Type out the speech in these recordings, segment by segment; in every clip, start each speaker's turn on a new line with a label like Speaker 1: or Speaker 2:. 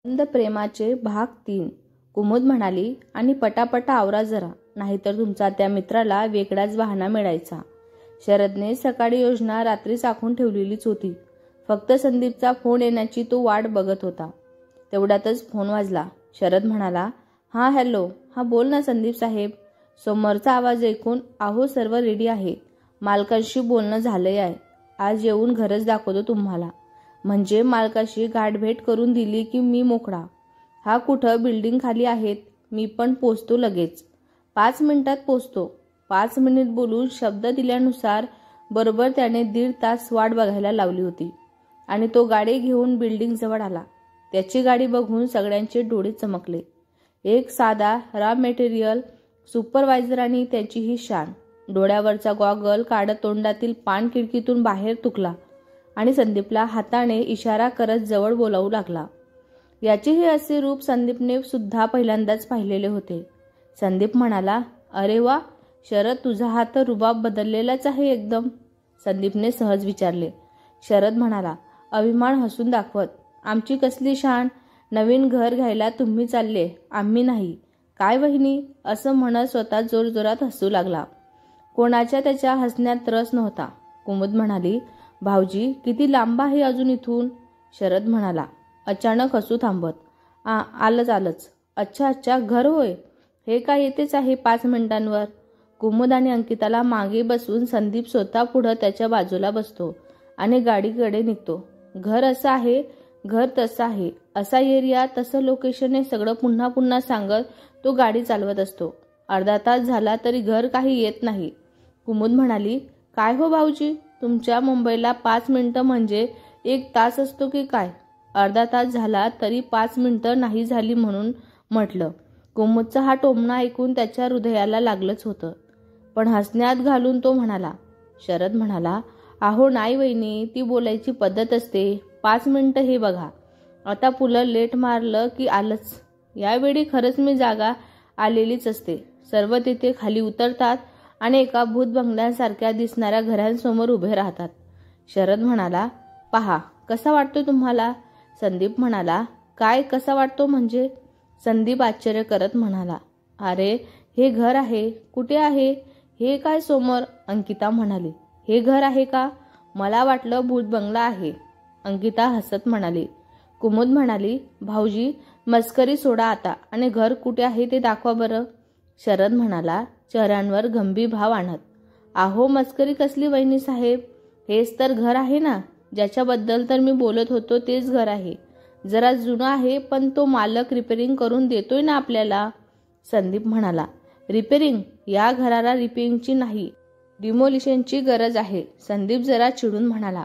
Speaker 1: मंद प्रेमाचे भाग 3. कुमुद म्हणाली, आणि पटापटा आवरा जरा, नाहीतर तुमचा त्या मित्राला वेगळाच बहाणा मिळायचा. शरदने सकाळी योजना रात्रीच आखून ठेवलेलीच होती. फक्त संदीपचा फोन येण्याची तो वाट बघत होता. तेवढ्यातच फोन वाजला. शरद म्हणाला, हां हॅलो, हां बोल ना संदीप साहेब. समोरचा आवाज ऐकून, अहो सर्व रेडी आहे, मालकांशी बोलणं झालंय आहे, आज येऊन घरच दाखवतो तुम्हाला. म्हणजे मालकाशी गाठभेट करून दिली की मी मोकळा. हा कुठं बिल्डिंग खाली आहेत, मी पण पोचतो लगेच, 5 मिनिटात पोचतो. 5 मिनिट बोलून शब्द दिल्यानुसार बरोबर त्याने 1.5 तास वाट बघायला लावली होती आणि तो गाडी घेऊन बिल्डिंग जवळ आला. त्याची गाडी बघून सगळ्यांचे डोळे चमकले. एक साधा रॉ मटेरियल सुपरवायझर आणि त्याची ही शान. डोळ्यावरचा गॉगल काढत तोंडातील पान खिडकीतून बाहेर तुकला आणि संदीपला हाताने इशारा करत जवळ बोलावू लागला. याचे हे असे रूप संदीपने सुद्धा पहिल्यांदाच पाहिलेले होते. संदीप म्हणाला, अरे वा शरद, तुझा हा तर रुबाब बदललेलाच आहे एकदम. संदीपने सहज विचारले. शरद म्हणाला, अभिमान हसून दाखवत, आमची कसली शान, नवीन घर घ्यायला तुम्ही चालले, आम्ही नाही. काय वहिनी, असं म्हणत स्वतः जोरजोरात हसू लागला. कोणाच्या त्याच्या हसण्यात रस नव्हता. कुमुद म्हणाली, भाऊजी किती लांब आहे अजून इथून. शरद म्हणाला, अचानक हसू थांबत, आलंच. अच्छा, घर होय, हे काय येतेच आहे 5 मिनिटांवर. कुमुद आणि अंकिताला मागे बसवून संदीप स्वतः पुढं त्याच्या बाजूला बसतो आणि गाडीकडे निघतो. घर असं आहे, घर तसं आहे, असा एरिया, तसं लोकेशन, हे सगळं पुन्हा पुन्हा सांगत तो गाडी चालवत असतो. अर्धा तास झाला तरी घर काही येत नाही. कुमुद म्हणाली, काय हो भाऊजी, तुमच्या मुंबईला 5 मिनिटं म्हणजे 1 तास असतो की काय. अर्धा तास झाला तरी 5 मिनिटं नाही झाली म्हणून म्हटलं. कुमुदचा हा टोमणा ऐकून त्याच्या हृदयाला लागलंच होतं. पण हसण्यात घालून तो म्हणाला. शरद म्हणाला, अहो नाही वहिनी, ती बोलायची पद्धत असते. 5 मिनिटं हे बघा, आता पुलं लेट मारलं की आलंच. यावेळी खरंच मी जागा आलेलीच असते. सर्व तिथे खाली उतरतात आणि एका भूत बंगल्यासारख्या दिसणाऱ्या घरांसमोर उभे राहतात. शरद म्हणाला, पहा कसा वाटतो तुम्हाला. संदीप म्हणाला, काय कसा वाटतो म्हणजे. संदीप आश्चर्य करत म्हणाला, अरे हे घर आहे. कुठे आहे. हे काय समोर. अंकिता म्हणाली, हे घर आहे का, मला वाटलं भूत बंगला आहे. अंकिता हसत म्हणाली. कुमुद म्हणाली, भाऊजी मस्करी सोडा आता आणि घर कुठे आहे ते दाखवा बरं. शरद म्हणाला, चेहऱ्यांवर गंभीर भाव आणत, अहो मस्करी कसली वहिनी साहेब, हेच तर घर आहे ना, ज्याच्याबद्दल तर मी बोलत होतो तेच घर आहे. जरा जुनं आहे पण तो मालक रिपेअरिंग करून देतोय ना आपल्याला. संदीप म्हणाला, रिपेअरिंग, या घराला रिपेअरिंगची नाही, डिमोलिशनची गरज आहे. संदीप जरा चिडून म्हणाला.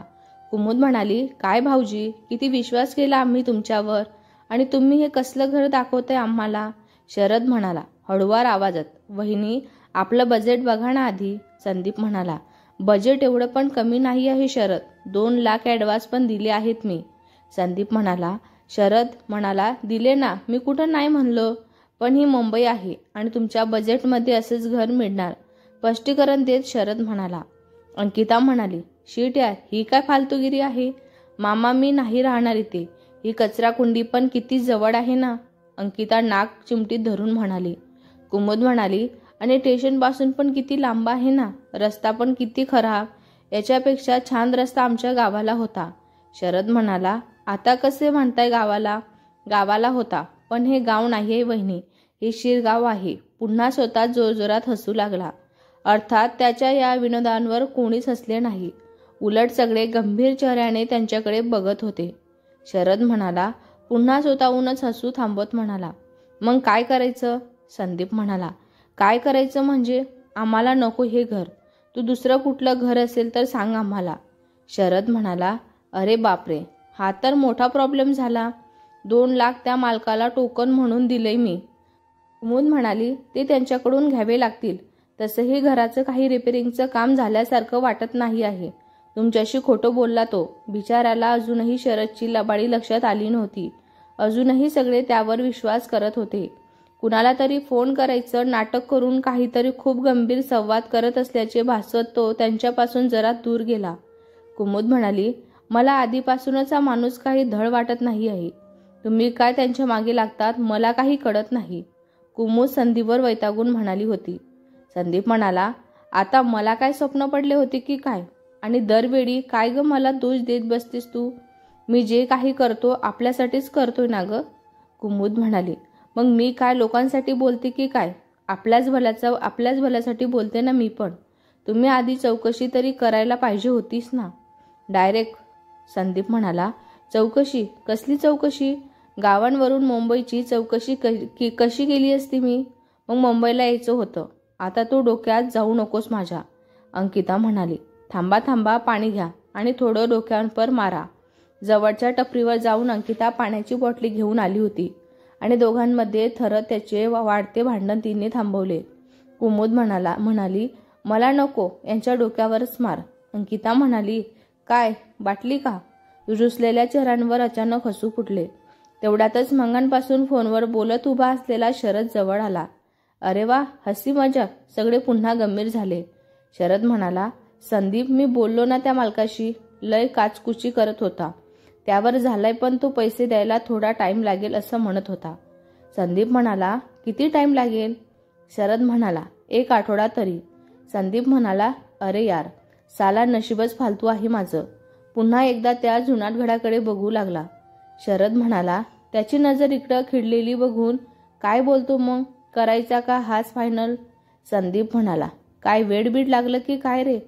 Speaker 1: कुमुद म्हणाली, काय भाऊजी, किती विश्वास केला आम्ही तुमच्यावर, आणि तुम्ही हे कसलं घर दाखवताय आम्हाला. शरद म्हणाला हळुवार आवाजात, वहिनी आपलं बजेट बघा ना आधी. संदीप म्हणाला, बजेट एवढं पण कमी नाही आहे शरद, 2 लाख ॲडव्हान्स पण दिले आहेत मी. संदीप म्हणाला. शरद म्हणाला, दिले ना, मी कुठं नाही म्हणलो, पण ही मुंबई आहे आणि तुमच्या बजेटमध्ये असेच घर मिळणार, स्पष्टीकरण देत शरद म्हणाला. अंकिता म्हणाली, शीट यार, ही काय फालतूगिरी आहे. मामा मी नाही राहणार इथे, ही कचरा कुंडी पण किती जवळ आहे ना. अंकिता नाक चिमटीत धरून म्हणाली. कुमुद म्हणाली, आणि स्टेशनपासून पण किती लांब आहे ना, रस्ता पण किती खराब, याच्यापेक्षा छान रस्ता आमच्या गावाला होता. शरद म्हणाला, आता कसे म्हणताय गावाला. गावाला होता, पण हे गाव नाही आहे वहिनी, हे शिरगाव आहे. पुन्हा स्वतः जोरजोरात हसू लागला. अर्थात त्याच्या या विनोदांवर कोणीच हसले नाही. उलट सगळे गंभीर चेहऱ्याने त्यांच्याकडे बघत होते. शरद म्हणाला, पुन्हा स्वतःहूनच हसू थांबवत म्हणाला, मग काय करायचं. संदीप म्हणाला, काय करायचं म्हणजे, आम्हाला नको हे घर, तू दुसरं कुठलं घर असेल तर सांग आम्हाला. शरद म्हणाला, अरे बापरे, हा तर मोठा प्रॉब्लेम झाला. 2 लाख त्या मालकाला टोकन म्हणून दिलंय मी. कुमुद म्हणाली, ते त्यांच्याकडून घ्यावे लागतील. तसंही घराचं काही रिपेअरिंगचं काम झाल्यासारखं वाटत नाही आहे. तुमच्याशी खोटं बोलला तो. बिचाऱ्याला अजूनही शरदची लबाडी लक्षात आली नव्हती. अजूनही सगळे त्यावर विश्वास करत होते. कुणाला तरी फोन करायचं नाटक करून काहीतरी खूप गंभीर संवाद करत असल्याचे भासवत तो त्यांच्यापासून जरा दूर गेला. कुमुद म्हणाली, मला आधीपासूनच हा माणूस काही धड वाटत नाही आहे. तुम्ही काय त्यांच्या मागे लागतात मला काही कळत नाही, कुमुद संदीपवर वैतागून म्हणाली होती. संदीप म्हणाला, आता मला काय स्वप्न पडले होते की काय? आणि दरवेळी काय ग मला दोष देत बसतेस तू? मी जे काही करतो आपल्यासाठीच करतोय ना ग? कुमुद म्हणाली, मग मी काय लोकांसाठी बोलते की काय? आपल्याच भल्यासाठी बोलते ना मी पण. तुम्ही आधी चौकशी तरी करायला पाहिजे होतीस ना. डायरेक्ट. संदीप म्हणाला, चौकशी? कसली चौकशी? गावांवरून मुंबईची चौकशी कशी केली असती मी? मग मुंबईला यायचं होतं. आता तू डोक्यात जाऊ नकोस माझ्या. अंकिता म्हणाली, थांबा थांबा, पाणी घ्या आणि थोडं डोक्यांवर मारा. जवळच्या टपरीवर जाऊन अंकिता पाण्याची बाटली घेऊन आली होती आणि दोघांमध्ये थरत त्याचे वाढते भांडण तिने थांबवले. कुमुद म्हणाली, मला नको, यांच्या डोक्यावरच मार. अंकिता म्हणाली, काय बाटली का? रुसलेल्या चेहऱ्यांवर अचानक हसू फुटले. तेवढ्यातच मंगांपासून फोनवर बोलत उभा असलेला शरद जवळ आला. अरे वा, हसी मजाक. सगळे पुन्हा गंभीर झाले. शरद म्हणाला, संदीप, मी बोललो ना त्या मालकाशी, लय काचकुची करत होता. त्यावर झालाय, पण तो पैसे द्यायला थोडा टाइम लागेल असं म्हणत होता. संदीप म्हणाला, किती टाइम लागेल? शरद म्हणाला, 1 आठवडा तरी. संदीप म्हणाला, अरे यार, साला नशीबच फालतू आहे माझं. पुन्हा एकदा त्या जुनाट घडाकडे बघू लागला. शरद म्हणाला, त्याची नजर इकडं खिळलेली बघून, काय बोलतो मग? करायचा का हाच फायनल? संदीप म्हणाला, काय वेडबीड लागलं की काय रे?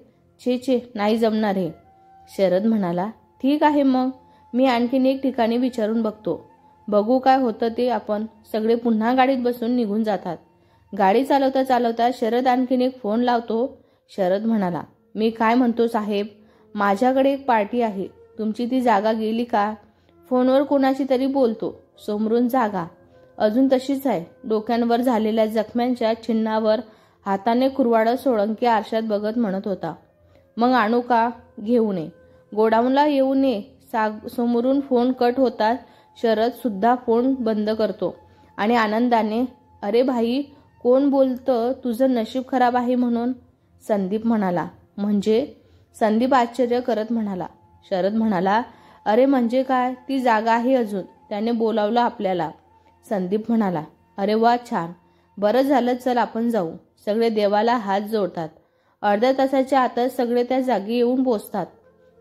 Speaker 1: छे, नाही जमणार हे. शरद म्हणाला, ठीक आहे मग, मी आणखीन एक ठिकाणी विचारून बघतो. बघू काय होतं ते. आपण सगळे पुन्हा गाडीत बसून निघून जातात. गाडी चालवता चालवता शरद आणखीन एक फोन लावतो. शरद म्हणाला, मी काय म्हणतो साहेब, माझ्याकडे एक पार्टी आहे. तुमची ती जागा गेली का? फोनवर कोणाशी तरी बोलतो. समोरून जागा अजून तशीच आहे. डोक्यांवर झालेल्या जखम्यांच्या चिन्हावर हाताने कुरवाडं सोळंकी आरशात बघत म्हणत होता, मग आणू का? घेऊन ये. गोडाऊनला येऊन ये. समोरून फोन कट होतात शरद सुद्धा फोन बंद करतो आणि आनंदाने, अरे भाई, कोण बोलतं? तुझं नशीब खराब आहे म्हणून. संदीप म्हणाला, म्हणजे? संदीप आश्चर्य करत म्हणाला. शरद म्हणाला, अरे म्हणजे काय? ती जागा आहे अजून. त्याने बोलावलं आपल्याला. संदीप म्हणाला, अरे वा, छान. बरं झालं, चल आपण जाऊ. सगळे देवाला हात जोडतात. अर्ध्या तासाच्या आतच सगळे त्या जागी येऊन पोचतात.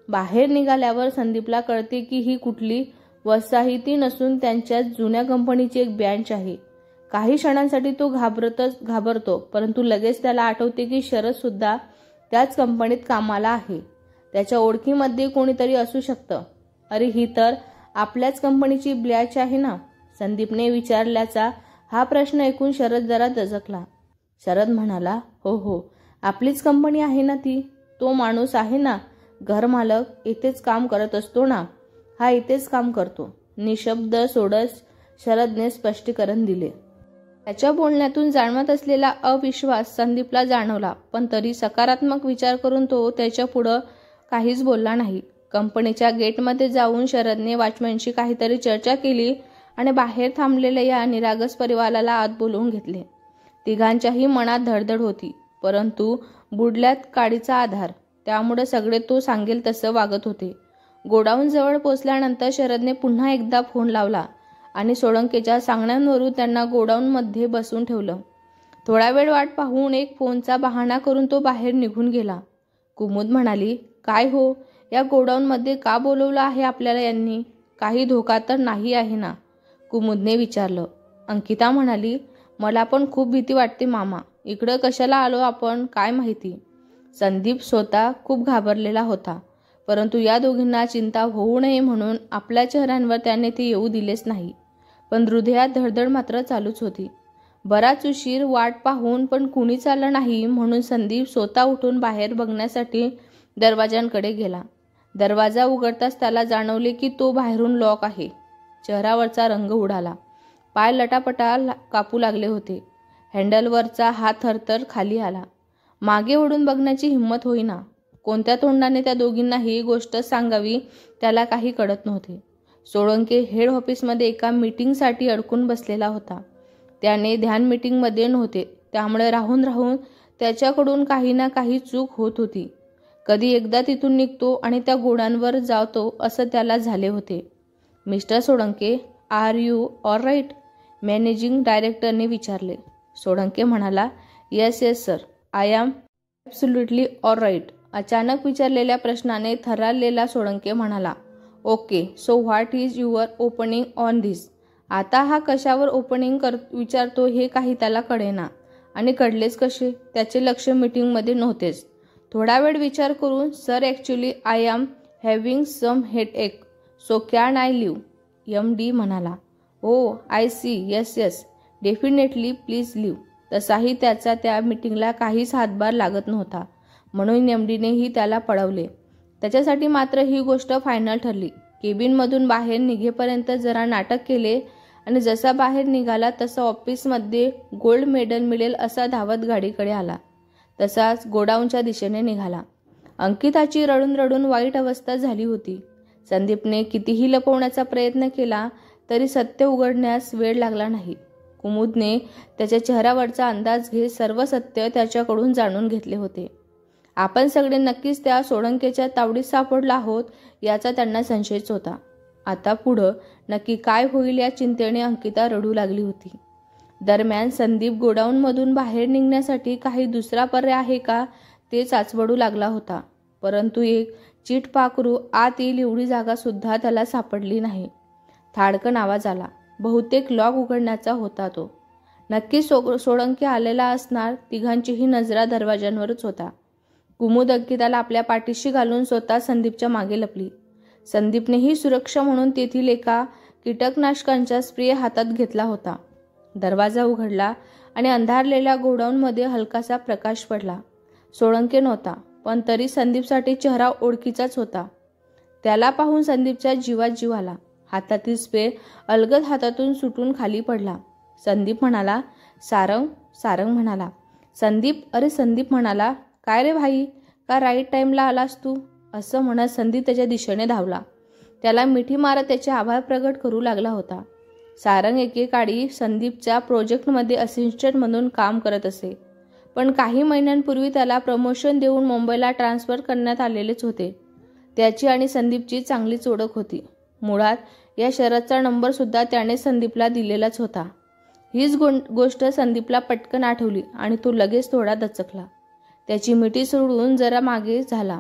Speaker 1: बाहेर निघाल्यावर संदीपला कळते की ही कुठली वसाहती नसून त्यांच्याच जुन्या कंपनीची एक ब्रँच आहे. काही क्षणांसाठी तो घाबरतो, परंतु लगेच त्याला आठवते की शरद सुद्धा त्याच कंपनीत कामाला आहे. त्याच्या ओळखीमध्ये कोणीतरी असू शकतं. अरे, ही तर आपल्याच कंपनीची ब्रँच आहे ना? संदीपने विचारल्याचा हा प्रश्न ऐकून शरद जरा दचकला. शरद म्हणाला, हो, आपलीच कंपनी आहे ना ती. तो माणूस आहे ना, घरमालक, इथेच काम करत असतो ना? हा इथेच काम करतो. निशब्द सोडत शरदने स्पष्टीकरण दिले. त्याच्या बोलण्यातून जाणवत असलेला अविश्वास संदीपला जाणवला, पण तरी सकारात्मक विचार करून तो त्याच्या पुढं काहीच बोलला नाही. कंपनीच्या गेटमध्ये जाऊन शरदने वॉचमॅनशी काहीतरी चर्चा केली आणि बाहेर थांबलेल्या या निरागस परिवाराला आत बोलवून घेतले. तिघांच्याही मनात धडधड होती, परंतु बुडल्यात काडीचा आधार, त्यामुळे सगळे तो सांगेल तसं वागत होते. गोडाऊन जवळ पोचल्यानंतर शरदने पुन्हा एकदा फोन लावला आणि सोळंकेच्या सांगण्यावरून त्यांना गोडाऊनमध्ये बसवून ठेवलं. थोडा वेळ वाट पाहून एक फोनचा बहाणा करून तो बाहेर निघून गेला. कुमुद म्हणाली, काय हो, या गोडाऊनमध्ये का बोलवलं आहे आपल्याला यांनी? काही धोका तर नाही आहे ना? कुमुदने विचारलं. अंकिता म्हणाली, मला पण खूप भीती वाटते मामा. इकडं कशाला आलो आपण काय माहिती. संदीप स्वतः खूप घाबरलेला होता, परंतु या दोघींना चिंता होऊ नये म्हणून आपल्या चेहऱ्यांवर त्याने ते येऊ दिलेच नाही. पण हृदयात धडधड मात्र चालूच होती. बराच उशीर वाट पाहून पण कुणीच आलं नाही म्हणून संदीप स्वतः उठून बाहेर बघण्यासाठी दरवाजांकडे गेला. दरवाजा उघडताच त्याला जाणवले की तो बाहेरून लॉक आहे. चेहऱ्यावरचा रंग उडाला. पाय लटापटा कापू लागले होते. हँडलवरचा हात थरथर खाली आला. मागे ओढून बघण्याची हिंमत होईना. कोणत्या तोंडाने त्या दोघींना ही गोष्ट सांगावी त्याला काही कळत नव्हते. सोळंके हेड ऑफिसमध्ये एका मीटिंगसाठी अडकून बसलेला होता. त्याने ध्यान मीटिंगमध्ये नव्हते, त्यामुळे राहून राहून त्याच्याकडून काही ना काही चूक होत होती. कधी एकदा तिथून निघतो आणि त्या गोडांवर जातो असं त्याला झाले होते. Mister Solanke, are you all right? Managing डायरेक्टरने विचारले. सोळंके म्हणाला, yes yes sir, I am absolutely all right. अचानक विचारलेल्या प्रश्नाने थरारलेला सोळंके म्हणाला, okay, so what is your opening on this? आता हा कशावर ओपनिंग विचारतो हे काही त्याला कळेना. आणि कळलेच कसे? त्याचे लक्ष मीटिंगमध्ये नव्हतेच. थोडा वेळ विचार करून, sir actually I am having some headache, so can I leave? MD म्हणाला, oh I see, yes yes, definitely please leave. तसाही त्याचा त्या मीटिंगला काहीच हातभार लागत नव्हता, म्हणून MDनेही त्याला पळवले. त्याच्यासाठी मात्र ही गोष्ट फायनल ठरली. केबिनमधून बाहेर निघेपर्यंत जरा नाटक केले आणि जसा बाहेर निघाला तसा ऑफिसमध्ये गोल्ड मेडल मिळेल असा धावत गाडीकडे आला. तसाच गोडाऊनच्या दिशेने निघाला. अंकिताची रडून रडून वाईट अवस्था झाली होती. संदीपने कितीही लपवण्याचा प्रयत्न केला तरी सत्य उघडण्यास वेळ लागला नाही. कुमुदने त्याच्या चेहऱ्यावरचा अंदाज घेत सर्व सत्य त्याच्याकडून जाणून घेतले होते. आपण सगळे नक्कीच त्या सोळंकेच्या तावडीत सापडलो आहोत याचा त्यांना संशयच होता. आता पुढं नक्की काय होईल या चिंतेने अंकिता रडू लागली होती. दरम्यान संदीप गोडाऊनमधून बाहेर निघण्यासाठी काही दुसरा पर्याय आहे का ते चाचवडू लागला होता. परंतु एक चिटपाखरू आत येईल एवढी जागा सुद्धा त्याला सापडली नाही. थाडकन आवाज आला. बहुतेक लॉक उघडण्याचा होता तो. नक्की सोळंके आलेला असणार. तिघांचीही नजरा दरवाज्यांवरच होता. कुमुद अंकिताला आपल्या पाठीशी घालून स्वतः संदीपच्या मागे लपली. संदीपनेही सुरक्षा म्हणून तेथील एका कीटकनाशकांचा स्प्रे हातात घेतला होता. दरवाजा उघडला आणि अंधारलेल्या गोडाऊनमध्ये हलकासा प्रकाश पडला. सोळंके नव्हता, पण तरी संदीपसाठी चेहरा ओळखीचाच होता. त्याला पाहून संदीपच्या जीवात जीव आला. हातातील स्प्रे अलगद हातातून सुटून खाली पडला. संदीप म्हणाला, सारंग? सारंग म्हणाला, संदीप? अरे संदीप म्हणाला, काय रे भाई, का राईट टाईमला आलास तू? असं म्हणत संदीप त्याच्या दिशेने धावला. त्याला मिठी मारत त्याचे आभार प्रगट करू लागला होता. सारंग एकेकाळी संदीपच्या प्रोजेक्टमध्ये असिस्टंट म्हणून काम करत असे, पण काही महिन्यांपूर्वी त्याला प्रमोशन देऊन मुंबईला ट्रान्सफर करण्यात आलेलेच होते. त्याची आणि संदीपची चांगलीच ओळख होती. मुळात या शरदचा नंबर सुद्धा त्याने संदीपला दिलेलाच होता. हीच गोष्ट संदीपला पटकन आठवली आणि तो लगेच थोडा दचकला. त्याची मिठी सोडून जरा मागे झाला.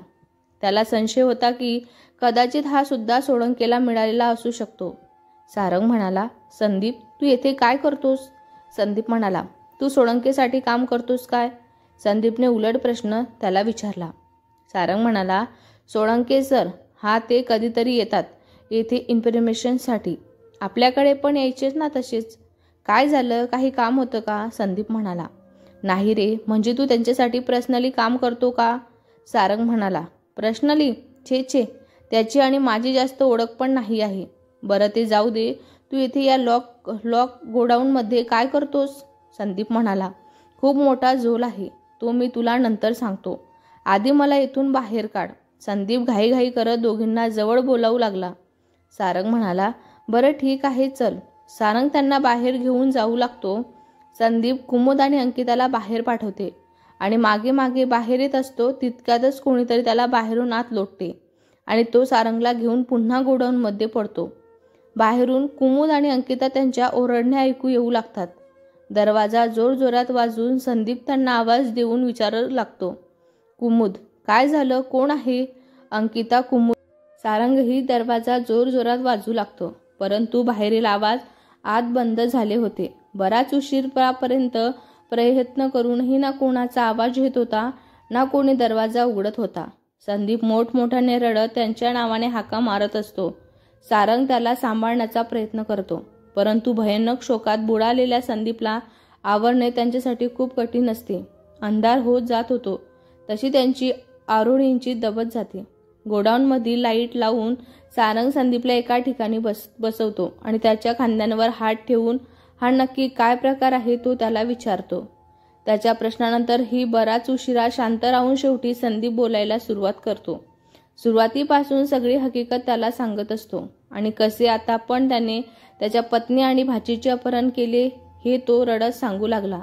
Speaker 1: त्याला संशय होता की कदाचित हा सुद्धा सोळंकेला मिळालेला असू शकतो. सारंग म्हणाला, संदीप तू येथे काय करतोस? संदीप म्हणाला, तू सोळंकेसाठी काम करतोस काय? संदीपने उलट प्रश्न त्याला विचारला. सारंग म्हणाला, सोळंके सर, हा ते कधीतरी येतात येथे इन्फॉर्मेशनसाठी. आपल्याकडे पण यायचेच ना तसेच. काय झालं, काही काम होतं का? संदीप म्हणाला, नाही रे, म्हणजे तू त्यांच्यासाठी पर्सनली काम करतो का? सारंग म्हणाला, पर्सनली? छे छे, त्याची आणि माझी जास्त ओळख पण नाही आहे. बरं ते जाऊ दे, तू येथे या लॉक गोडाऊनमध्ये काय करतोस? संदीप म्हणाला, खूप मोठा झोल आहे, तो मी तुला नंतर सांगतो. आधी मला इथून बाहेर काढ. संदीप घाईघाई करत दोघींना जवळ बोलावू लागला. सारंग म्हणाला, बरं ठीक आहे चल. सारंग त्यांना बाहेर घेऊन जाऊ लागतो. संदीप कुमुद आणि अंकिताला बाहेर पाठवते आणि मागे मागे बाहेर येत असतो. तितक्यातच कोणीतरी त्याला बाहेरून आत लोटते आणि तो सारंगला घेऊन पुन्हा गोडाऊनमध्ये पडतो. बाहेरून कुमुद आणि अंकिता त्यांच्या ओरडण्या ऐकू येऊ लागतात. दरवाजा जोरजोरात वाजून संदीप त्यांना आवाज देऊन विचारू लागतो, कुमुद काय झालं, कोण आहे? अंकिता, कुमुद. सारंगही दरवाजा जोरजोरात वाजू लागतो, परंतु बाहेरील आवाज आत बंद झाले होते. बराच उशीरपर्यंत प्रयत्न करूनही ना कोणाचा आवाज येत होता ना कोणी दरवाजा उघडत होता. संदीप मोठमोठ्याने रडत त्यांच्या नावाने हाका मारत असतो. सारंग त्याला सांभाळण्याचा प्रयत्न करतो, परंतु भयानक शोकात बुडालेल्या संदीपला आवरणे त्यांच्यासाठी खूप कठीण असते. अंधार होत जात होतो तशी त्यांची आरोळींची दबत जाते. गोडाऊनमधील लाईट लावून सारंग संदीपला एका ठिकाणी बसवतो आणि त्याच्या खांद्यांवर हात ठेवून हा नक्की काय प्रकार आहे तो त्याला विचारतो. त्याच्या प्रश्नानंतर ही बराच उशिरा शांत राहून शेवटी संदीप बोलायला सुरुवात करतो. सुरुवातीपासून सगळी हकीकत त्याला सांगत असतो आणि कसे आता पण त्याने त्याच्या पत्नी आणि भाचीचे अपहरण केले हे तो रडत सांगू लागला.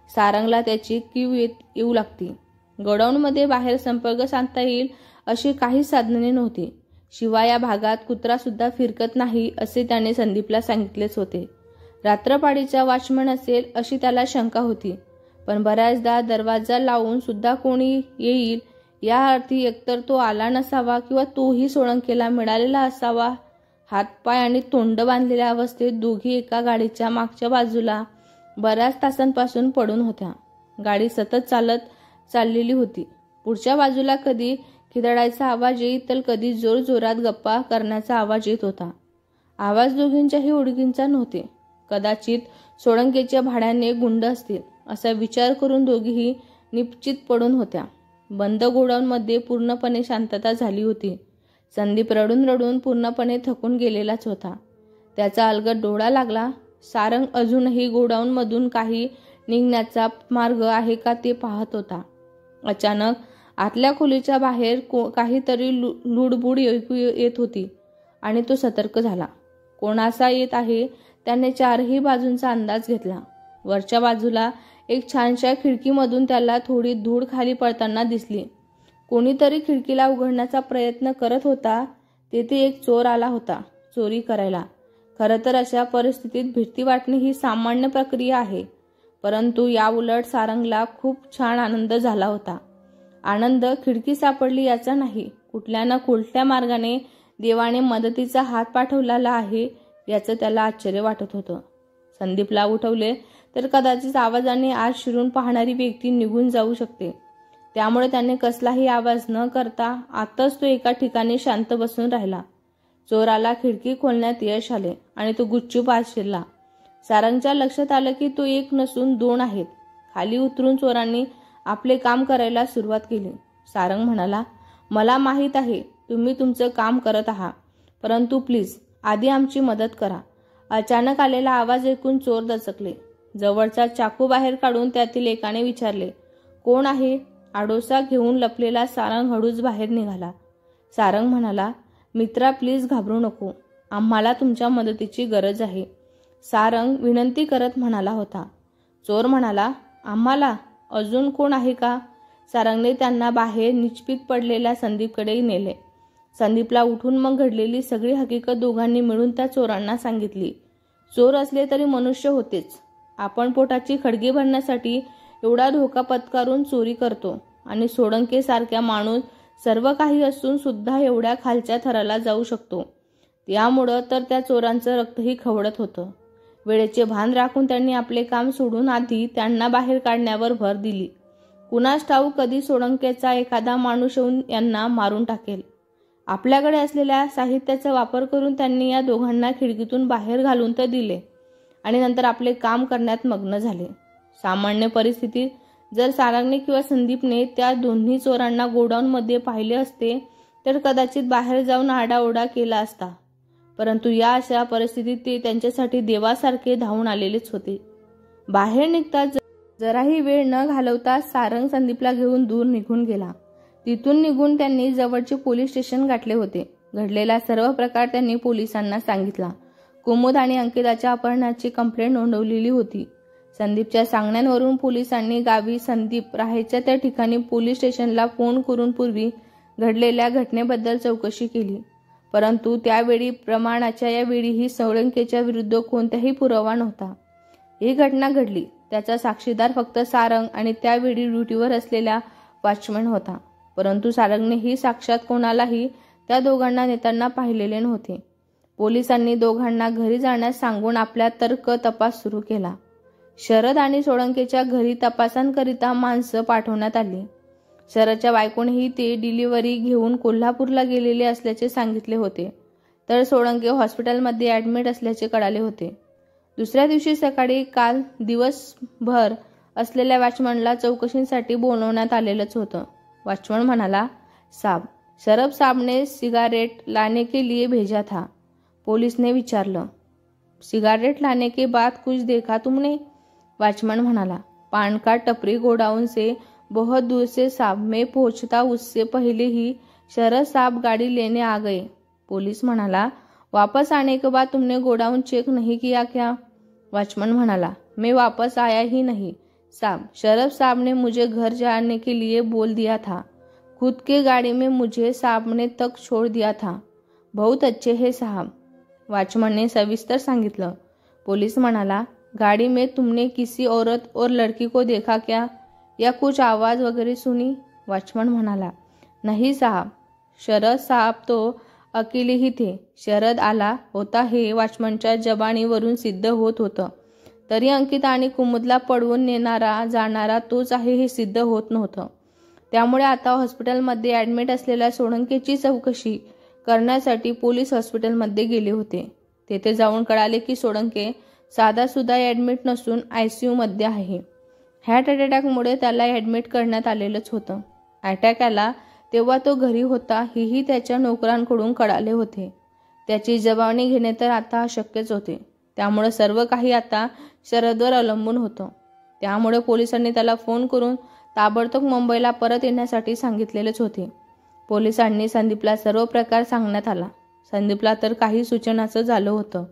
Speaker 1: सारंगला त्याची कीव येऊ लागती. गोडाऊनमध्ये बाहेर संपर्क साधता येईल अशी काही साधने नव्हती. शिवाय या भागात कुत्रा सुद्धा फिरकत नाही असे त्याने संदीपला सांगितलेच होते. रात्रपाळीचा वॉचमन असेल अशी त्याला शंका होती, पण बऱ्याचदा दरवाजा लावून सुद्धा कोणी येईल या अर्थी एकतर तो आला नसावा किंवा तोही सोळंकेला मिळालेला असावा. हातपाय आणि तोंड बांधलेल्या अवस्थेत दोघी एका गाडीच्या मागच्या बाजूला बऱ्याच तासांपासून पडून होत्या. गाडी सतत चाललेली होती. पुढच्या बाजूला कधी खिदळायचा आवाज येत तर कधी जोरजोरात गप्पा करण्याचा आवाज येत होता. आवाज दोघींच्याही ओळखींचा नव्हते. कदाचित सोळंकेच्या भाड्याने गुंड असतील असा विचार करून दोघीही निश्चित पडून होत्या. बंद गोडाऊनमध्ये पूर्णपणे शांतता झाली होती. संदीप रडून रडून पूर्णपणे थकून गेलेलाच होता. त्याचा अलगद डोळा लागला. सारंग अजूनही गोडाऊनमधून काही निघण्याचा मार्ग आहे का ते पाहत होता. अचानक आतल्या खोलीच्या बाहेर काहीतरी लुडबुड ऐकू येत होती आणि तो सतर्क झाला. कोणाचा येत आहे त्याने चारही बाजूंचा अंदाज घेतला. वरच्या बाजूला एक छानशा खिडकीमधून त्याला थोडी धूळ खाली पडताना दिसली. कोणीतरी खिडकीला उघडण्याचा प्रयत्न करत होता. तेथे एक चोर आला होता चोरी करायला. खरं तर अशा परिस्थितीत भीती वाटणे ही सामान्य प्रक्रिया आहे, परंतु याउलट सारंगला खूप छान आनंद झाला होता. आनंद खिडकी सापडली याचा नाही, कुठल्या ना कुठल्या मार्गाने देवाने मदतीचा हात पाठवलेला आहे याचं त्याला आश्चर्य वाटत होतं. संदीपला उठवले तर कदाचित आवाजाने आत शिरून पाहणारी व्यक्ती निघून जाऊ शकते. त्यामुळे त्याने कसलाही आवाज न करता आतच तो एका ठिकाणी शांत बसून राहिला. चोराला खिडकी खोलण्यात यश आले आणि तो गुपचूप आत शिरला. सारंगच्या लक्षात आलं की तो एक नसून दोन आहेत. खाली उतरून चोरांनी आपले काम करायला सुरुवात केली. सारंग म्हणाला, मला माहीत आहे तुम्ही तुमचं काम करत आहात, परंतु प्लीज आधी आमची मदत करा. अचानक आलेला आवाज ऐकून चोर दचकले. जवळचा चाकू बाहेर काढून त्यातील एकाने विचारले, कोण आहे? आडोसा घेऊन लपलेला सारंग हळूच बाहेर निघाला. सारंग म्हणाला, मित्रा प्लीज घाबरू नको, आम्हाला तुमच्या मदतीची गरज आहे. सारंग विनंती करत म्हणाला होता. चोर म्हणाला, आम्हाला अजून कोण आहे का? सारंगने त्यांना बाहेर निचपीत पडलेल्या संदीपकडे नेले. संदीपला उठून मग घडलेली सगळी हकीकत दोघांनी मिळून त्या चोरांना सांगितली. चोर असले तरी मनुष्य होतेच. आपण पोटाची खळगी भरण्यासाठी एवढा धोका पत्करून चोरी करतो आणि सोळंके सारख्या माणूस सर्व काही असून सुद्धा एवढ्या खालच्या थराला जाऊ शकतो. त्यामुळं तर त्या चोरांचं रक्तही खवळत होतं. वेळेचे भान राखून त्यांनी आपले काम सोडून आधी त्यांना बाहेर काढण्यावर भर दिली. कुणास ठाऊक कधी सोळंकेचा एखादा माणूस येऊन यांना मारून टाकेल. आपल्याकडे असलेल्या साहित्याचा वापर करून त्यांनी या दोघांना खिडकीतून बाहेर घालून तर दिले आणि नंतर आपले काम करण्यात मग्न झाले. सामान्य परिस्थितीत जर सारंगने किंवा संदीपने त्या दोन्ही चोरांना गोडाऊनमध्ये पाहिले असते तर कदाचित बाहेर जाऊन आरडाओरडा केला असता, परंतु या अशा परिस्थितीत ते त्यांच्यासाठी देवासारखे धावून आलेलेच होते. बाहेर निघताच जराही वेळ न घालवता सारंग संदीपला घेऊन दूर निघून गेला. तिथून निघून त्यांनी जवळचे पोलीस स्टेशन गाठले होते. घडलेला सर्व प्रकार त्यांनी पोलिसांना सांगितला. कुमुद आणि अंकिताच्या अपहरणाची कंप्लेंट नोंदवलेली होती. संदीपच्या सांगण्यावरून पोलिसांनी गावी संदीप राहायच्या त्या ठिकाणी पोलीस स्टेशनला फोन करून पूर्वी घडलेल्या घटनेबद्दल चौकशी केली, परंतु त्यावेळी प्रमाणाच्या या वेळीही सोळंकेच्या विरुद्ध कोणताही पुरावा नव्हता. ही घटना घडली त्याचा साक्षीदार फक्त सारंग आणि त्यावेळी ड्युटीवर असलेला वॉचमन होता, परंतु सारंगनेही साक्षात कोणालाही त्या दोघांना नेताना पाहिलेले नव्हते. पोलिसांनी दोघांना घरी जाण्यास सांगून आपला तर्क तपास सुरू केला. शरद आणि सोळंकेच्या घरी तपासांकरिता माणसं पाठवण्यात आली. शरदच्या बायकोनेही ते डिलिव्हरी घेऊन कोल्हापूरला गेलेले असल्याचे सांगितले होते, तर सोळंके हॉस्पिटलमध्ये ॲडमिट असल्याचे कळाले होते. दुसऱ्या दिवशी सकाळी काल दिवसभर असलेल्या वॉचमनला चौकशीसाठी बोलवण्यात आलेलंच होतं. वॉचमन म्हणाला, साहब, शरद साहब ने सिगारेट लाने के लिए भेजा था. पोलीस ने विचारलं, सिगारेट लाने के बाद कुछ देखा तुमने? वॉचमन म्हणाला, पान का टपरी गोडाउन से बहुत दूर से साहब, मैं पहुंचता उससे पहले ही शरद साहब गाड़ी लेने आ गए. पुलिस म्हणाला, वापस आने के बाद तुमने गोडाउन चेक नहीं किया क्या? वॉचमन म्हणाला, मैं वापस आया ही नहीं साहब, शरद साहब ने मुझे घर जाने के लिए बोल दिया था. खुद के गाड़ी में मुझे साहब ने तक छोड़ दिया था. बहुत अच्छे है साहब, वॉचमैन ने सविस्तर सांगितलं. पोलीस म्हणाला, गाड़ी में तुमने किसी औरत और लड़की को देखा क्या, या कुछ आवाज वगैरह सुनी. वॉचमन म्हणाला, नहीं साहब, शरद साहब तो अकेले ही थे. शरद आला होता हे वॉचमनच्या जबानीवरून सिद्ध होत होतं. तरी अंकिता आणि कुमुदला पळवून नेणारा जाणारा तोच आहे हे सिद्ध होत नव्हतं. त्यामुळे आता हॉस्पिटलमध्ये ॲडमिट असलेल्या सोळंकेची चौकशी करण्यासाठी पोलीस हॉस्पिटलमध्ये गेले होते. तेथे जाऊन कळाले की सोळंके साधासुद्धा ॲडमिट नसून ICUमध्ये आहे. हार्ट अटॅकमुळे त्याला ॲडमिट करण्यात आलेलंच होतं. अटॅक आला तेव्हा तो घरी होता हेही त्याच्या नोकरांकडून कळाले होते. त्याची जबानी घेणे तर आता अशक्यच होते. त्यामुळे सर्व काही आता शरदवर अवलंबून होतं. त्यामुळे पोलिसांनी त्याला फोन करून ताबडतोब मुंबईला परत येण्यासाठी सांगितलेलेच होते. पोलिसांनी संदीपला सर्व प्रकार सांगण्यात आला. संदीपला तर काही सूचनाचं झालं होतं.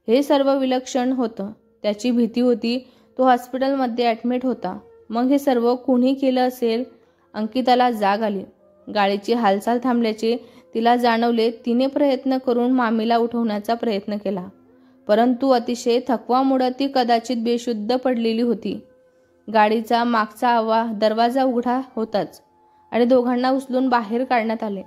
Speaker 1: हे सर्व विलक्षण होतं. त्याची भीती होती. तो हॉस्पिटलमध्ये ॲडमिट होता. मग हे सर्व कुणी केलं असेल. अंकिताला जाग आली. गाडीची हालचाल थांबल्याचे तिला जाणवले. तिने प्रयत्न करून मामीला उठवण्याचा प्रयत्न केला, परंतु अतिशय थकवामुळे ती कदाचित बेशुद्ध पडलेली होती. गाडीचा मागचा दरवाजा उघडा होताच आणि दोघांना उचलून बाहेर काढण्यात आले.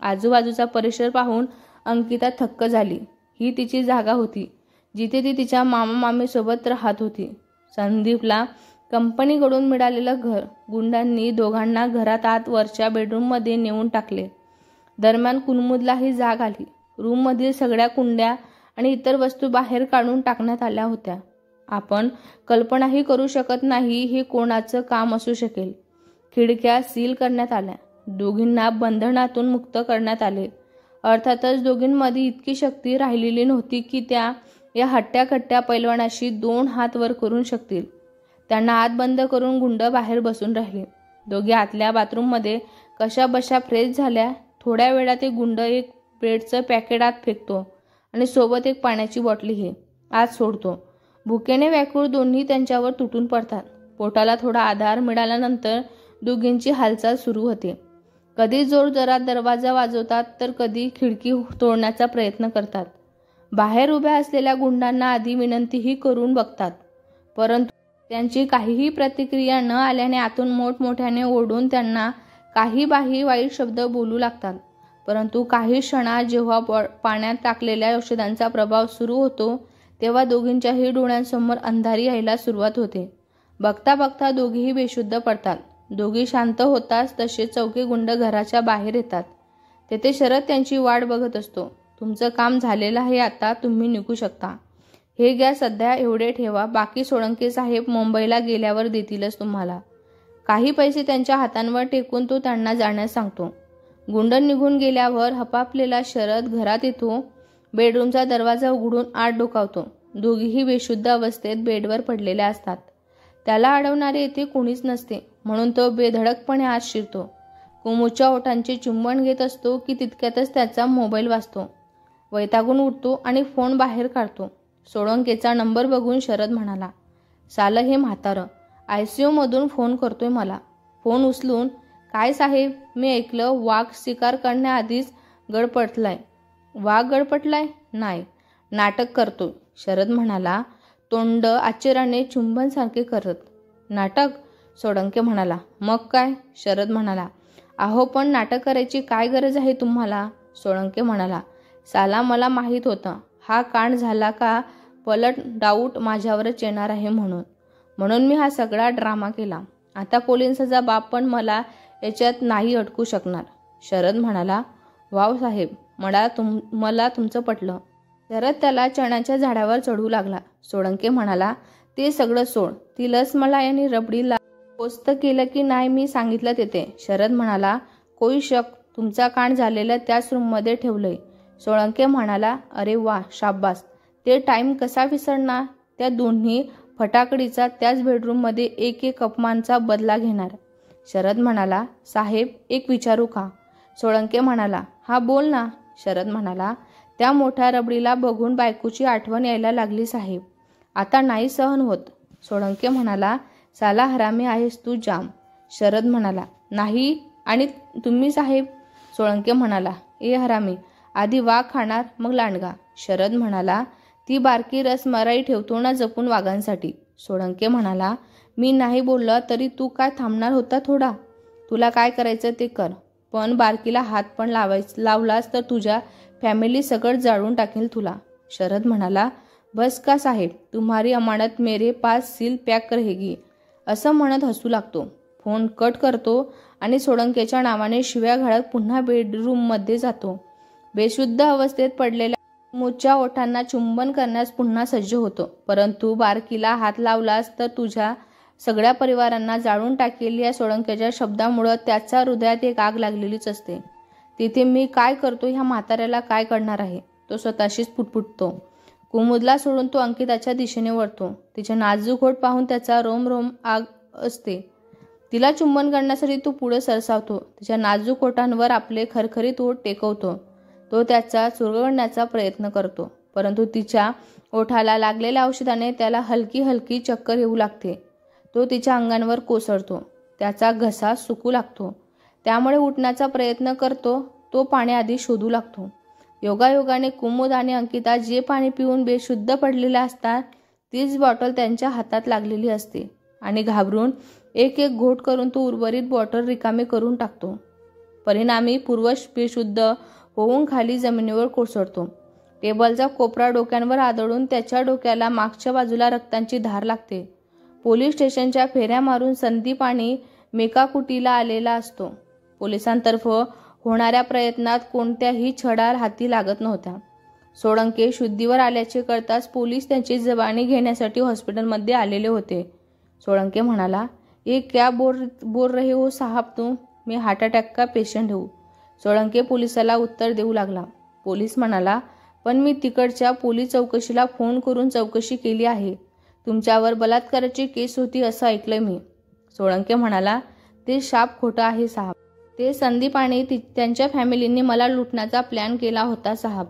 Speaker 1: आजूबाजूचा परिसर पाहून अंकिता थक्क झाली. ही तिची जागा होती जिथे ती तिच्या मामा मामीसोबत राहत होती. संदीपला कंपनीकडून मिळालेलं घर. गुंडांनी दोघांना घरात आत वरच्या बेडरूममध्ये नेऊन टाकले. दरम्यान कुमुदलाही जाग आली. रूममधील सगळ्या कुंड्या आणि इतर वस्तू बाहेर काढून टाकण्यात आल्या होत्या. आपण कल्पनाही करू शकत नाही हे कोणाचं काम असू शकेल. खिडक्या सील करण्यात आल्या. दोघींना बंधनातून मुक्त करण्यात आले. अर्थातच दोघींमध्ये इतकी शक्ती राहिलेली नव्हती की त्या या हट्ट्याकट्ट्या पैलवानाशी 2 हात वर करून शकतील. त्यांना आत बंद करून गुंड बाहेर बसून राहिले. दोघे आतल्या बाथरूममध्ये कशा बशा फ्रेश झाल्या. थोड्या वेळात एक गुंड एक ब्रेडचं पॅकेट आत फेकतो आणि सोबत एक पाण्याची बॉटलीही आत सोडतो. भुकेने व्याकुळ दोन्ही त्यांच्यावर तुटून पडतात. पोटाला थोडा आधार मिळाल्यानंतर दोघींची हालचाल सुरू होते. कधी जोर जरा दरवाजा वाजवतात तर कधी खिडकी तोडण्याचा प्रयत्न करतात. बाहेर उभ्या असलेल्या गुंडांना आधी विनंतीही करून बघतात, परंतु त्यांची काहीही प्रतिक्रिया न आल्याने आतून मोठमोठ्याने ओरडून त्यांना काही वाईट शब्द बोलू लागतात. परंतु काही क्षणात जेव्हा पाण्यात टाकलेल्या औषधांचा प्रभाव सुरू होतो तेव्हा दोघींच्याही डोळ्यांसमोर अंधारी यायला सुरुवात होते. बघता बघता दोघीही बेशुद्ध पडतात. दोघी शांत होताच तसे चौघे गुंड घराच्या बाहेर येतात. तेथे शरद त्यांची वाट बघत असतो. तुमचं काम झालेलं आहे, आता तुम्ही निघू शकता. हे घ्या, सध्या एवढे ठेवा, बाकी सोळंके साहेब मुंबईला गेल्यावर देतीलच तुम्हाला. काही पैसे त्यांच्या हातांवर टेकून तो त्यांना जाण्यास सांगतो. गुंड निघून गेल्यावर हपापलेला शरद घरात येतो. बेडरूमचा दरवाजा उघडून आत डोकावतो. दोघीही बेशुद्ध अवस्थेत बेडवर पडलेल्या असतात. त्याला अडवणारे येथे कोणीच नसते म्हणून तो बेधडकपणे आत शिरतो. कुमुदच्या ओठांचे चुंबन घेत असतो की तितक्यातच त्याचा मोबाईल वाजतो. वैतागून उठतो आणि फोन बाहेर काढतो. सोळंकेचा नंबर बघून शरद म्हणाला, सालं हे म्हातारं ICU मधून फोन करतोय मला. फोन उचलून, काय साहेब, मी ऐकलं वाघ शिकार करण्याआधीच गडपटलाय. वाघ गडपटलाय? नाही, नाटक करतोय, शरद म्हणाला, तोंड आश्चर्याने चुंबनसारखे करत. नाटक? सोळंके म्हणाला, मग काय? शरद म्हणाला, अहो पण नाटक करायची काय गरज आहे तुम्हाला? सोळंके म्हणाला, साला मला माहीत होतं हा कांड झाला का पलट डाऊट माझ्यावरच येणार आहे म्हणून मी हा सगळा ड्रामा केला. आता पोलिसाचा बाप पण मला याच्यात नाही अडकू शकणार. शरद म्हणाला, वाव साहेब, मला तुमचं पटलं. शरद त्याला चण्याच्या झाडावर चढू लागला. सोळंके म्हणाला, ते सगळं सोड, ती लस मला यांनी रबडीला पोस्त केलं की नाही मी सांगितलं तेथे. शरद म्हणाला, कोई शक, तुमचा कांड झालेलं त्याच रूममध्ये ठेवलंय. सोळंके म्हणाला, अरे वा, शाब्बास, ते टाइम कसा विसरणार. त्या दोन्ही फटाकडीचा त्याच बेडरूममध्ये एक अपमानचा बदला घेणार. शरद म्हणाला, साहेब एक विचारू का? सोळंके म्हणाला, हा बोल ना. शरद म्हणाला, त्या मोठ्या रबडीला बघून बायकोची आठवण यायला लागली साहेब, आता नाही सहन होत. सोळंके म्हणाला, साला हरामी आहेस तू जाम. शरद म्हणाला, नाही आणि तुम्ही साहेब? सोळंके म्हणाला, ए हरामी, आधी वाघ खाणार मग लांडगा. शरद म्हणाला, ती बारकी रसमलाई ठेवतो ना जपून वाघांसाठी. सोळंके म्हणाला, मी नाही बोललं तरी तू काय थांबणार होता थोडा? तुला काय करायचं ते कर, पण बारकीला हात पण लावलास तर तुझ्या फॅमिली सगळं जाळून टाकेल तुला. शरद म्हणाला, बस का साहेब, तुम्हारी अमानत मेरे पास सील पॅक रहेगी. असं म्हणत हसू लागतो. फोन कट करतो आणि सोळंकेच्या नावाने शिव्या घालत पुन्हा बेडरूममध्ये जातो. बेशुद्ध अवस्थेत पडलेल्या कुमुदच्या ओठांना चुंबन करण्यास पुन्हा सज्ज होतो. परंतु बारकीला हात लावलास तर तुझ्या सगळ्या परिवारांना जाळून टाकेल या सोळंकेच्या शब्दामुळं त्याच्या हृदयात एक आग लागलेलीच असते. तिथे मी काय करतो ह्या म्हाताऱ्याला काय कळणार आहे, तो स्वतःशीच पुटपुटतो. कुमुदला सोडून तो अंकिताच्या दिशेने वळतो. तिचे नाजूक होठ पाहून त्याचा रोम आग असते. तिला चुंबन करण्यासाठी तो पुढे सरसावतो. तिच्या नाजूक ओठांवर आपले खरखरीत ओठ टेकवतो. तो त्याचा चुरगळण्याचा प्रयत्न करतो, परंतु तिच्या ओठाला लागलेल्या औषधाने त्याला हलकी हलकी चक्कर येऊ लागते. तो तिच्या अंगांवर कोसळतो. त्याचा घसा सुकू लागतो. त्यामुळे उठण्याचा प्रयत्न करतो. तो पाण्याआधी शोधू लागतो. योगायोगाने कुमुद आणि अंकिता जे पाणी पिऊन बेशुद्ध पडलेले असतात तीच बॉटल त्यांच्या हातात लागलेली असते आणि घाबरून एक एक घोट करून तो उर्वरित बॉटल रिकामी करून टाकतो. परिणामी पूर्वश बेशुद्ध होऊन खाली जमिनीवर कोसळतो. टेबलचा कोपरा डोक्यांवर आदळून त्याच्या डोक्याला मागच्या बाजूला रक्तांची धार लागते. पोलीस स्टेशनच्या फेऱ्या मारून संदीप आणि मेकाकुटीला आलेला असतो. पोलिसांतर्फ होणाऱ्या प्रयत्नात कोणत्याही छडा हाती लागत नव्हत्या. सोळंके शुद्धीवर आल्याचे कळताच पोलीस त्यांची जबानी घेण्यासाठी हॉस्पिटलमध्ये आलेले होते. सोळंके म्हणाला, ये क्या बोल रहे हो साहब तुम, मैं हार्ट अटॅक का पेशंट हूँ. सोळंके पोलिसाला उत्तर देऊ लागला. पोलीस म्हणाला, पण मी तिकडच्या पोलीस चौकशीला फोन करून चौकशी केली आहे. तुमच्यावर बलात्काराची केस होती असं ऐकलंय मी. सोळंके म्हणाला, ते शाप खोटं आहे साहब. ते संदीप आणि त्यांच्या फॅमिलींनी मला लुटण्याचा प्लॅन केला होता साहब.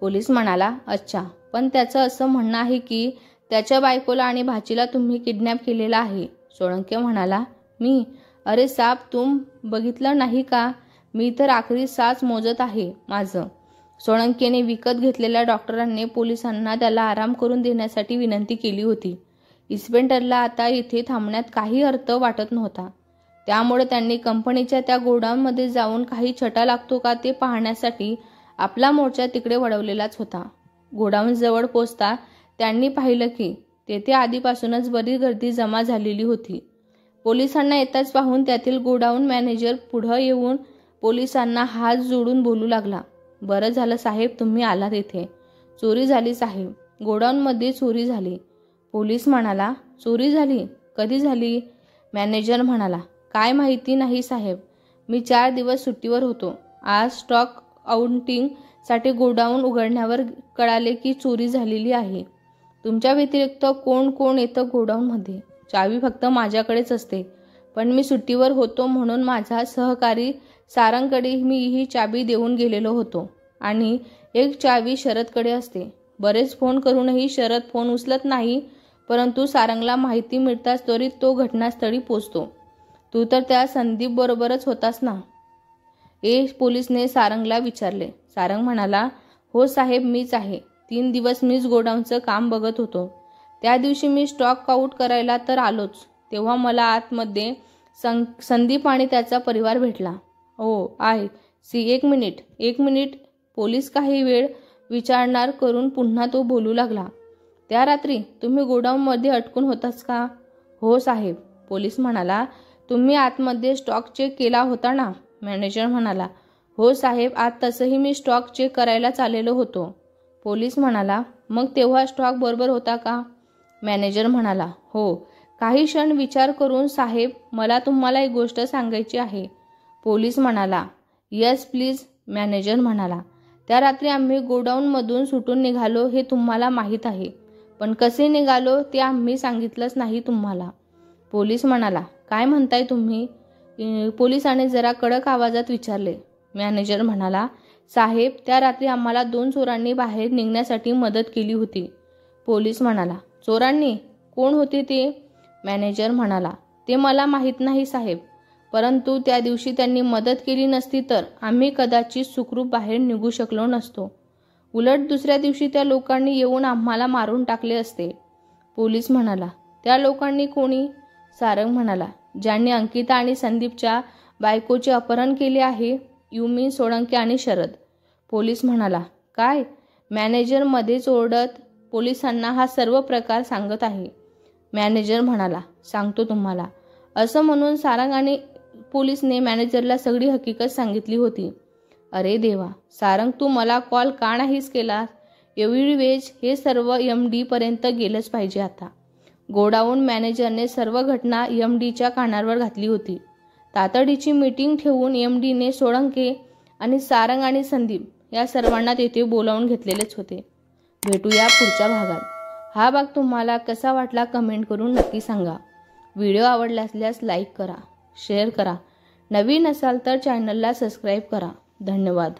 Speaker 1: पोलीस म्हणाला, अच्छा, पण त्याचं असं म्हणणं आहे की त्याच्या बायकोला आणि भाचीला तुम्ही किडनॅप केलेला आहे. सोळंके म्हणाला, मी? अरे साहब, तुम बघितलं नाही का? मी तर आखरी साच मोजत आहे माझं. सोळंकेने विकत घेतलेल्या डॉक्टरांनी पोलिसांना त्याला आराम करून देण्यासाठी विनंती केली होती. इन्स्पेक्टरला आता इथे थांबण्यात काही अर्थ वाटत नव्हता. त्यामुळे त्यांनी कंपनीच्या त्या गोडाऊनमध्ये जाऊन काही छटा लागतो का ते पाहण्यासाठी आपला मोर्चा तिकडे वळवलेलाच होता. गोडाऊन जवळ पोचता त्यांनी पाहिलं की तेथे आधीपासूनच बरीच गर्दी जमा झालेली होती. पोलिसांना येताच पाहून त्यातील गोडाऊन मॅनेजर पुढं येऊन पोलिसांना हात जोडून बोलू लागला, बरं झालं साहेब तुम्ही आलात इथे. चोरी झाली साहेब, गोडाऊनमध्ये चोरी झाली. पोलीस म्हणाला, चोरी झाली? कधी झाली? मॅनेजर म्हणाला, काय माहिती नाही साहेब, मी 4 दिवस सुट्टीवर होतो. आज स्टॉक काउंटिंग साठी गोडाऊन उघडण्यावर कळाले की चोरी झालेली आहे. तुमच्या व्यतिरिक्त कोण कोण येतं गोडाऊनमध्ये? चावी फक्त माझ्याकडेच असते, पण मी सुट्टीवर होतो म्हणून माझा सहकारी सारंगकडे मी ही चावी देऊन गेलेलो होतो आणि एक चावी शरदकडे असते. बरेच फोन करूनही शरद फोन उचलत नाही, परंतु सारंगला माहिती मिळताच त्वरित तो घटनास्थळी पोचतो. तू तर त्या संदीप बरोबरच होतास ना? पोलिसने सारंगला विचारले. सारंग म्हणाला, हो साहेब मीच आहे. 3 दिवस मीच गोडाऊनचं काम बघत होतो. त्या दिवशी मी स्टॉक काउंट करायला तर आलोच, तेव्हा मला आतमध्ये संदीप आणि त्याचा परिवार भेटला. ओ आय सी, एक मिनिट. पोलीस काही वेळ विचारणार करून पुन्हा तो बोलू लागला. त्या रात्री तुम्ही गोडाऊनमध्ये अटकून होतास का? हो साहेब. पोलीस म्हणाला, तुम्ही आतमध्ये स्टॉक चेक केला होता ना? मॅनेजर म्हणाला, हो साहेब, आज तसंही मी स्टॉक चेक करायलाच आलेलो होतो. पोलीस म्हणाला, मग तेव्हा स्टॉक बरोबर होता का? मॅनेजर म्हणाला, हो. काही क्षण विचार करून, साहेब मला तुम्हाला एक गोष्ट सांगायची आहे. पोलीस म्हणाला, यस प्लीज. मॅनेजर म्हणाला, त्या रात्री आम्ही गोडाऊनमधून सुटून निघालो हे तुम्हाला माहीत आहे, पण कसे निघालो ते आम्ही सांगितलंच नाही तुम्हाला. पोलीस म्हणाला, काय म्हणताय तुम्ही? पोलिसाने जरा कडक आवाजात विचारले. मॅनेजर म्हणाला, साहेब त्या रात्री आम्हाला 2 चोरांनी बाहेर निघण्यासाठी मदत केली होती. पोलीस म्हणाला, चोरांनी? कोण होते ते? मॅनेजर म्हणाला, ते मला माहीत नाही साहेब, परंतु त्या दिवशी त्यांनी मदत केली नसती तर आम्ही कदाचित सुखरूप बाहेर निघू शकलो नसतो. उलट दुसऱ्या दिवशी त्या लोकांनी येऊन आम्हाला मारून टाकले असते. पोलीस म्हणाला. त्या लोकांनी कोणी? सारंग म्हणाला. ज्यांनी अंकिता आणि संदीपच्या बायकोचे अपहरण केले आहे. यू मीन सोळंके आणि शरद. पोलीस म्हणाला. काय? मॅनेजर मध्येच ओरडत पोलिसांना हा सर्व प्रकार सांगत आहे. मॅनेजर म्हणाला. सांगतो तुम्हाला. असं म्हणून सारंग आणि पोलीसने मॅनेजरला सगळी हकीकत सांगितली होती. अरे देवा, सारंग तू मला कॉल का नाहीस केला? एवढी वेळ हे सर्व MD पर्यंत गेलंच पाहिजे आता. गोडाऊन मॅनेजरने सर्व घटना MDच्या कानावर घातली होती. तातडीची मीटिंग ठेवून MDने सोळंके आणि सारंग आणि संदीप या सर्वांना तेथे बोलावून घेतलेलेच होते. भेटूया पुढच्या भागात. हा भाग तुम्हाला कसा वाटला कमेंट करून नक्की सांगा. व्हिडिओ आवडला असल्यास लाईक करा, शेअर करा. नवीन असाल तर चॅनलला सबस्क्राईब करा. धन्यवाद.